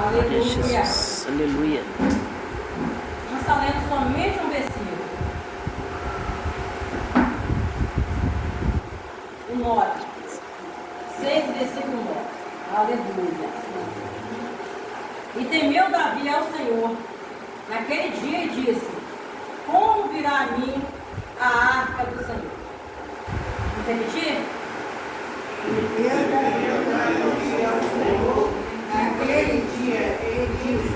Glória a Jesus. Aleluia. Nós estamos lendo somente um versículo. O 9. 6, versículo 9. Aleluia. E temeu Davi ao Senhor naquele dia e disse: como virá a mim a arca do Senhor? Vamos repetir? Naquele dia ele disse: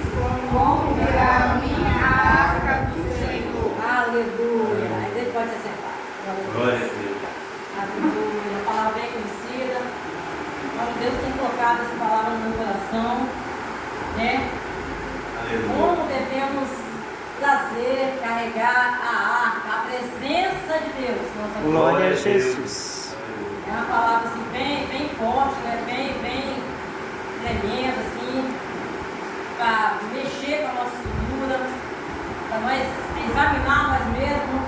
como virá a minha arca do Senhor? Aleluia. Aí ele pode se sentar. Glória a Deus. Aleluia. A palavra bem conhecida. Mas Deus tem colocado essa palavra no meu coração, né? Aleluia. Como devemos trazer, carregar a arca, a presença de Deus. Nossa vida. Glória a Jesus. É uma palavra assim, bem forte, né? bem tremenda, assim, para mexer com a nossa estrutura, para nós examinar nós mesmos.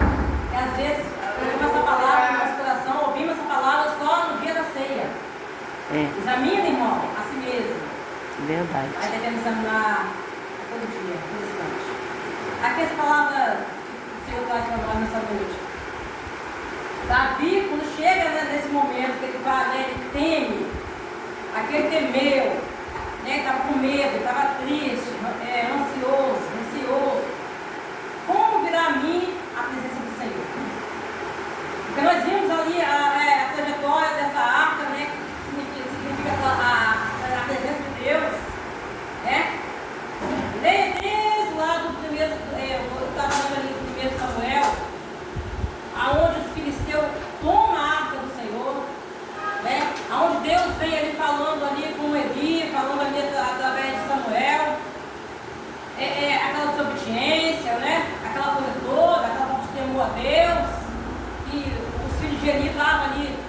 E às vezes ouvimos essa palavra no nosso coração, ouvimos essa palavra só no dia da ceia. Examina, irmão, a si mesmo. Verdade. Aí devemos examinar todo dia, todo instante. Aqui essa palavra que o Senhor traz para nós nessa noite. Davi, quando chega, né, nesse momento que ele vai, né, ele teme, aquele temeu, né, estava com medo, estava triste, ansioso. Como virá a mim a presença do Senhor? Porque nós vimos ali a trajetória dessa arca, né, que significa a presença de Deus, né? Desde lá do primeiro, eu estava ali no primeiro Samuel, aonde os filisteus tomam a arca do Senhor, né? Aonde Deus vem ali falando ali com Eli, falando ali através de Samuel, aquela desobediência, né? Aquela coisa toda, aquela falta de temor a Deus, e os filhos de Eli estavam ali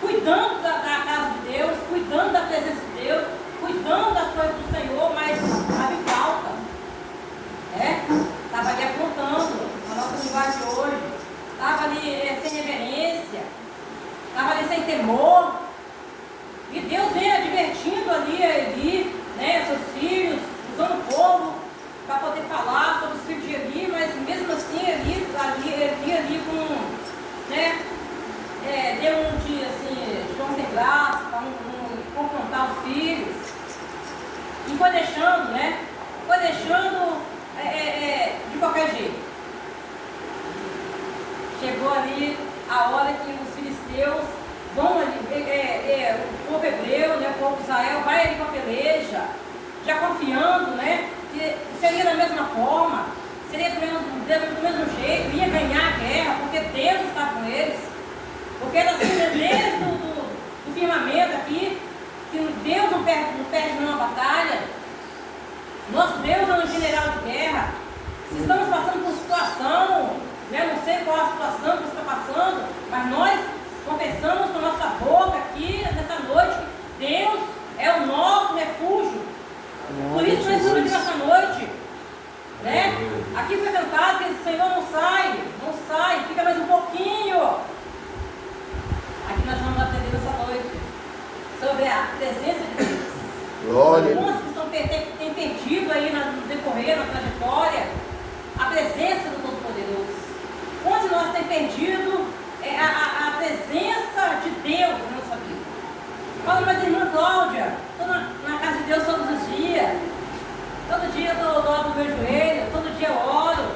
cuidando da casa de Deus, cuidando da presença de Deus, cuidando das coisas do Senhor, mas estava em falta, né? Estava ali apontando a nossa linguagem de hoje, estava ali sem reverência, estava ali sem temor, e Deus vem advertindo ali a Eli, né, seus filhos, usando o povo para poder falar sobre os filhos de Eli, mas mesmo assim Eli ali com, né, deu um dia assim, de tom sem graça, para não confrontar os filhos, e foi deixando, né, de qualquer jeito. Chegou ali a hora que os filisteus vão ali, o povo hebreu, né, o povo de Israel, vai ali com a peleja, já confiando, né, que seria da mesma forma, seria do mesmo jeito, ia ganhar a guerra, porque Deus está com eles, porque era assim, desde do firmamento aqui, que Deus não perde nenhuma batalha. Nosso Deus é um general de guerra. Se estamos passando por situação, né, não sei qual a situação que você está passando, mas nós confessamos com a nossa boca aqui nessa noite que Deus é o nosso refúgio. Por isso nós estamos aqui nessa noite, né? Aqui foi cantado que o Senhor não sai, fica mais um pouquinho. Aqui nós vamos aprender nessa noite sobre a presença de Deus. Glória. Alguns que têm perdido aí no decorrer, na trajetória, a presença do Todo-Poderoso. Quantos de nós têm perdido a presença de Deus na nossa vida? Fala, mas irmã Cláudia, estou na casa de Deus todos os dias. Todo dia eu dobro o meu joelho, todo dia eu oro,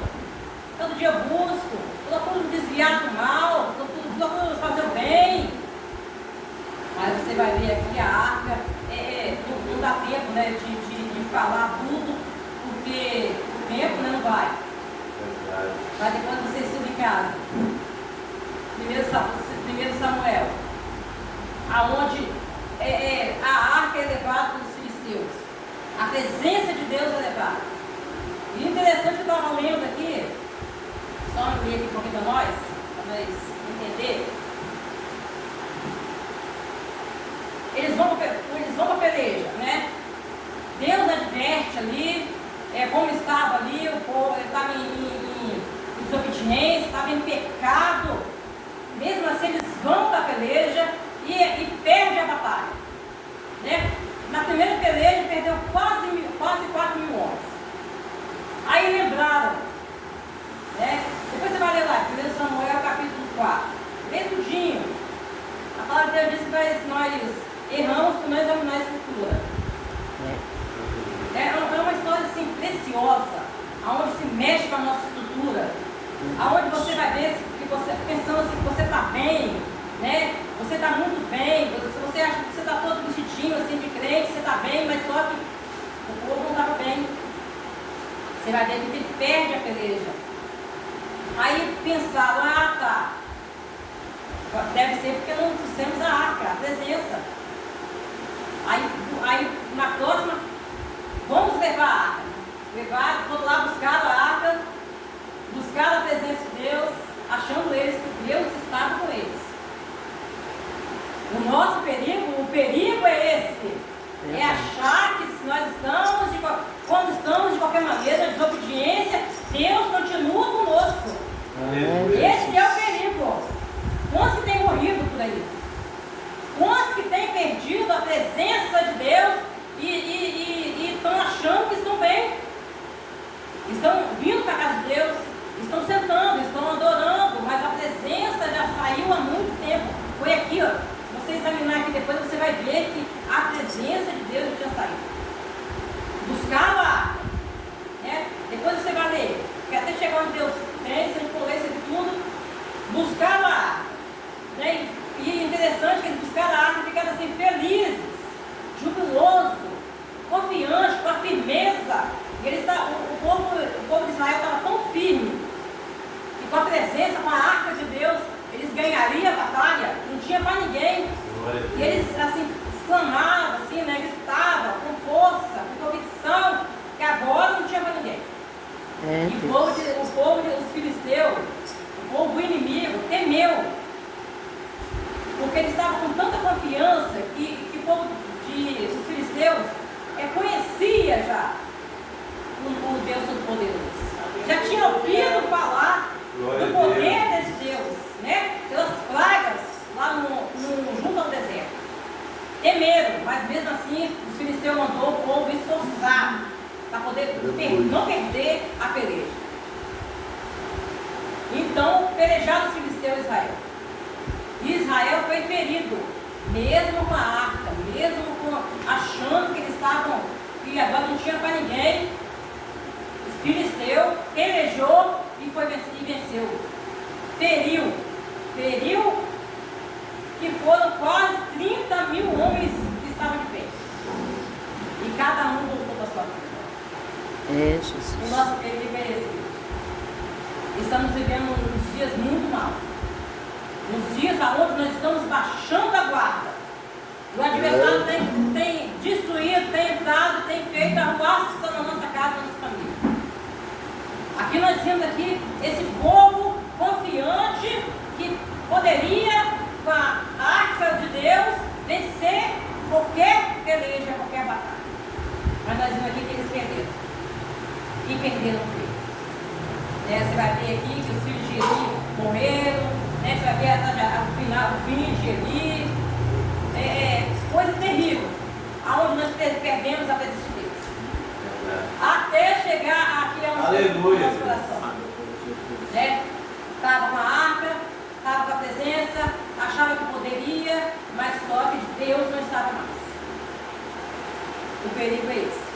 todo dia eu busco, estou procurando desviar do mal, estou procurando fazer o bem. Mas você vai ver aqui a arca, não dá tempo, né, de falar tudo, porque o tempo, né, não vai. Mas depois você estuda em casa. 1 Samuel, aonde a arca é levada pelos filisteus. A presença de Deus é levada. E o interessante que eu estava lendo aqui, só ler aqui um pouquinho para nós entender. Eles vão para a peleja, né? Deus adverte ali, como estava ali, o povo estava em desobediência, estava em pecado. Mesmo assim, eles vão para a peleja e perdem a batalha, né? Na primeira peleja, perdeu nós erramos por não examinar a Escritura. É uma história assim, preciosa, aonde se mexe com a nossa estrutura, aonde você vai ver que você, pensando assim, que você está bem, né? Você está muito bem, se você acha que você está todo vestidinho assim de crente, você está bem, mas só que o povo não estava bem. Você vai ver que ele perde a peleja. Aí pensaram, tá, deve ser porque não trouxemos a arca, a presença. Aí na próxima, vamos levar a arca. Levaram, foram lá, buscaram a arca, buscaram a presença de Deus, achando eles que Deus estava com eles. O nosso perigo, o perigo é esse. É achar que se nós estamos, quando estamos de qualquer maneira, na desobediência, Deus continua conosco. Esse é o perigo. Quantos que têm morrido por aí? Quantos que têm perdido a presença de Deus e estão achando que estão bem? Estão vindo para a casa de Deus, estão sentando, estão adorando, mas a presença já saiu há muito tempo. Foi aqui, ó. Você examinar aqui depois, você vai ver que a presença de Deus já tinha saído. Buscaram a arca, né? Depois você vai ler, que até chegar onde Deus tem, se a gente for ler isso aqui tudo, buscaram a arca, né? E interessante que eles buscaram a arca e ficaram assim felizes, jubilosos, confiantes, com a firmeza. O povo de Israel estava tão firme que com a presença, com a arca de Deus, eles ganhariam a batalha, não tinha para ninguém. E eles assim exclamavam, assim, né, gritavam com força, com convicção, que agora não tinha para ninguém. E o povo dos filisteus, o povo inimigo, temeu, porque eles estavam com tanta confiança que o povo dos filisteus conhecia já o Deus Todo-Poderoso. Já tinha ouvido falar do poder desse Deus, né? Pelas pragas lá junto ao deserto. Temeram, mas mesmo assim os filisteus mandou o povo esforçar para poder não perder a peleja. Então pelejaram os filisteus e Israel. E Israel foi ferido, mesmo com a arca, mesmo achando que eles estavam, que agora não tinha para ninguém. O filisteu pelejou e venceu. Feriu, que foram quase 30 mil homens que estavam de pé. E cada um voltou para a sua vida. Jesus. O nosso perigo é esse. Estamos vivendo uns dias muito maus. Nos dias onde nós estamos baixando a guarda. O adversário tem destruído, tem entrado, tem feito arruaça na nossa casa, na nossa família. Aqui nós temos esse povo confiante que poderia, com a arca de Deus, vencer qualquer peleja, qualquer batalha. Mas nós vimos aqui que eles perderam. E perderam o filho. Você vai ver aqui que os filhos de Eli morreram. Você vai ver o fim de Eli. Coisa terrível. Aonde nós perdemos a presença de Deus. Até chegar aqui ao nosso coração. Estava com a arca, estava com a presença, achava que poderia, mas só que Deus não estava mais. O perigo é esse.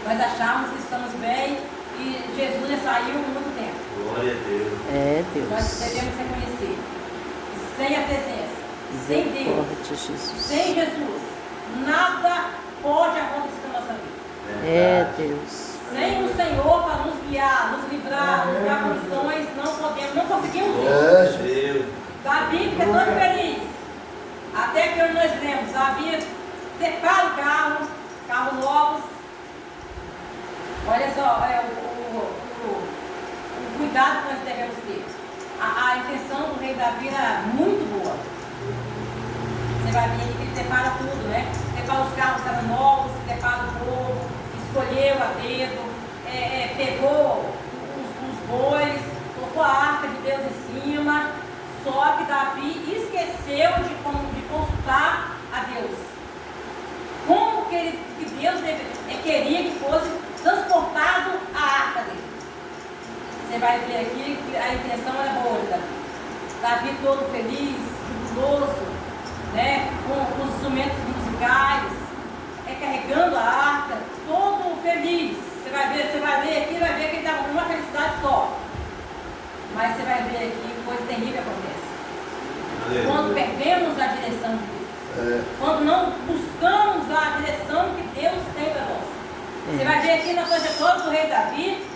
Nós achamos que estamos bem e Jesus já saiu há muito tempo. Glória a Deus. Deus. Nós devemos reconhecer. Sem a presença, sem Deus, sem Jesus, nada pode acontecer na nossa vida. Deus. Sem o Senhor para nos guiar, nos livrar, nos dar condições, não conseguimos ir. Davi fica todo feliz. Até que onde nós lemos, Davi separa o carro novos. Olha só, o cuidado que nós devemos ter. A intenção do rei Davi era muito boa. Você vai ver que ele separa tudo, né? Separa os carros que eram novos, separa o povo, escolheu a dedo, pegou os bois, colocou a arca de Deus em cima. Só que Davi esqueceu de consultar a Deus. Como que Deus queria que fosse transportado a arca dele. Você vai ver aqui que a intenção era boa. Davi todo feliz, jubiloso, né? Com os carregando a arca, todo feliz. Você vai ver aqui, vai ver que ele está com uma felicidade só. Mas você vai ver aqui, coisa terrível acontece. Quando perdemos a direção de Deus. Quando não buscamos a direção que Deus tem para nós. Você vai ver aqui na trajetória do rei Davi,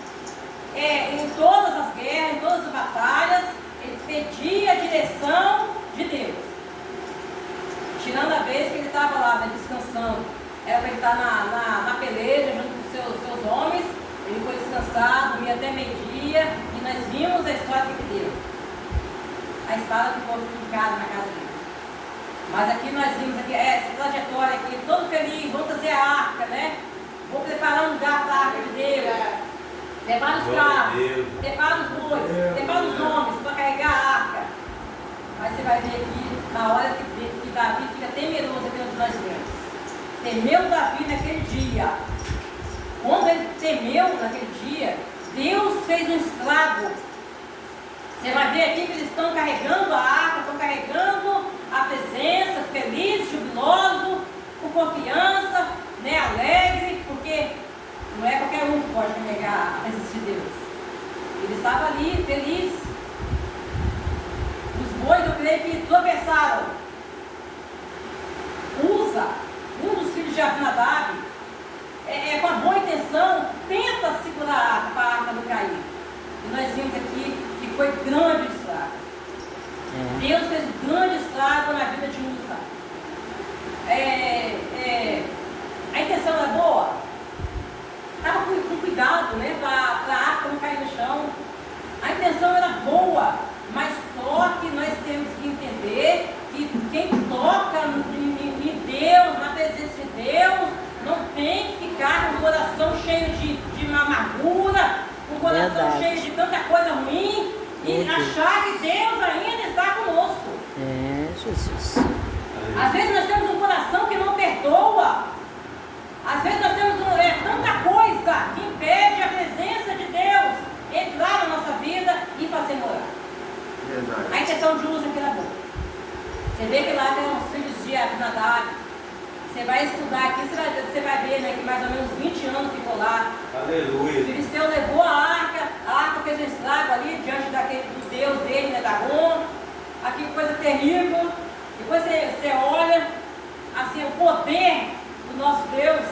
em todas as guerras, em todas as batalhas, ele pedia a direção de Deus. Tirando a vez que ele estava lá, né, descansando. Era para ele estar na peleja junto com seus homens. Ele foi descansar, dormia até meio-dia. E nós vimos a história que deu. A espada ficou fincada na casa dele. Mas aqui nós vimos aqui, essa trajetória aqui, todo feliz, vamos trazer a arca, né? Vou preparar um lugar para a arca de Deus. Levar os carros, levar os bois, levar os homens para carregar a arca. Mas você vai ver aqui, na hora que Davi fica temeroso, aqui onde nós vemos. Temeu Davi naquele dia. Quando ele temeu naquele dia, Deus fez um estrago. Você vai ver aqui que eles estão carregando a arca, estão carregando a presença, feliz, jubiloso, com confiança, né, alegre, porque não é qualquer um que pode carregar a presença de Deus. Ele estava ali, feliz. Os bois, eu creio que tropeçaram. Uza, um dos filhos de Abinadab, com a boa intenção, tenta segurar a arca para a arca não cair. E nós vimos aqui que foi grande o estrago. Deus fez um grande estrago na vida de Uza. A intenção era boa. Estava com cuidado, né, para a arca não cair no chão. A intenção era boa, mas só que nós temos que entender que quem toca em Deus, na presença de Deus, não tem que ficar com o coração cheio de amargura, com o coração cheio de tanta coisa ruim e achar que Deus ainda está conosco. Jesus. Às vezes nós temos um coração que não perdoa. Às vezes nós temos tanta coisa que impede a presença de Deus entrar na nossa vida e fazer morar. Verdade. A intenção de Uza aqui era boa. Você vê que lá tem uns filhos de Abinadab. Você vai estudar aqui, você vai ver, né, que mais ou menos 20 anos ficou lá. Aleluia. O filisteu levou a arca fez um estrago ali diante do Deus dele, né, Dagon. Aqui coisa terrível. Depois você olha, assim, o poder do nosso Deus.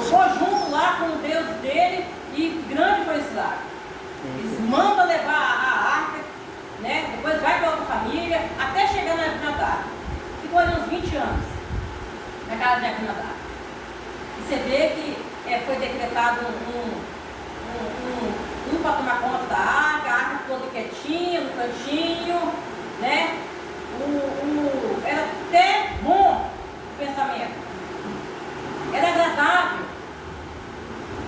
Ficou junto lá com o Deus dele e grande foi o estrago. Eles mandam levar a arca, né? Depois vai para outra família, até chegar na Abinadab. Ficou ali uns 20 anos na casa de Abinadab. E você vê que foi decretado um para tomar conta da arca, a arca ficou ali quietinha, no cantinho, né? Era até bom o pensamento. Era agradável.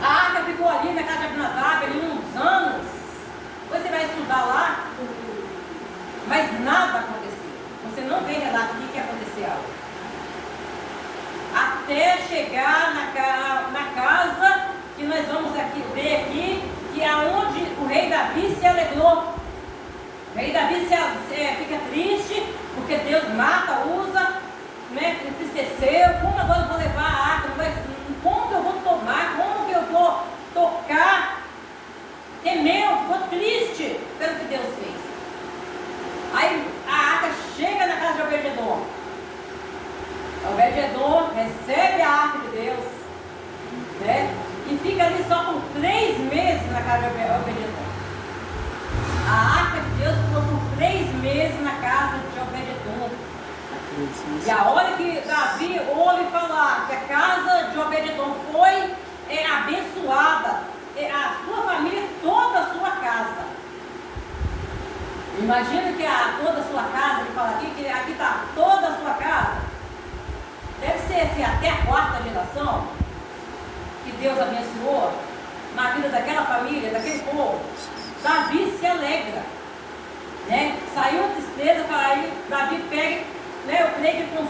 A arca ficou ali na casa de Abinadab, ali uns anos. Depois você vai estudar lá, mas nada aconteceu. Você não vê relato de que aconteceu algo. Até chegar na casa que nós vamos ver aqui, que é onde o rei Davi se alegrou. O rei Davi fica triste, porque Deus mata, Uza, né, entristeceu. Como agora eu vou levar a arca? Como que eu vou tomar? Como que eu vou tocar? Temeu, ficou triste pelo que Deus fez. Aí a arca chega na casa de Obed-edom. Obed-edom recebe a arca de Deus, né? E fica ali só por 3 meses na casa de Obed-edom. A arca de Deus ficou por 3 meses na casa de Obed-edom. E a hora que Davi ouve falar que a casa de Obed-edom foi abençoada, a sua família, toda a sua casa. Imagina que toda a sua casa, ele fala aqui, que aqui está toda a sua casa. Deve ser assim, até a 4ª geração que Deus abençoou na vida daquela família, daquele povo. Davi se alegra, né? Saiu a tristeza, aí Davi pega, né? Eu creio que com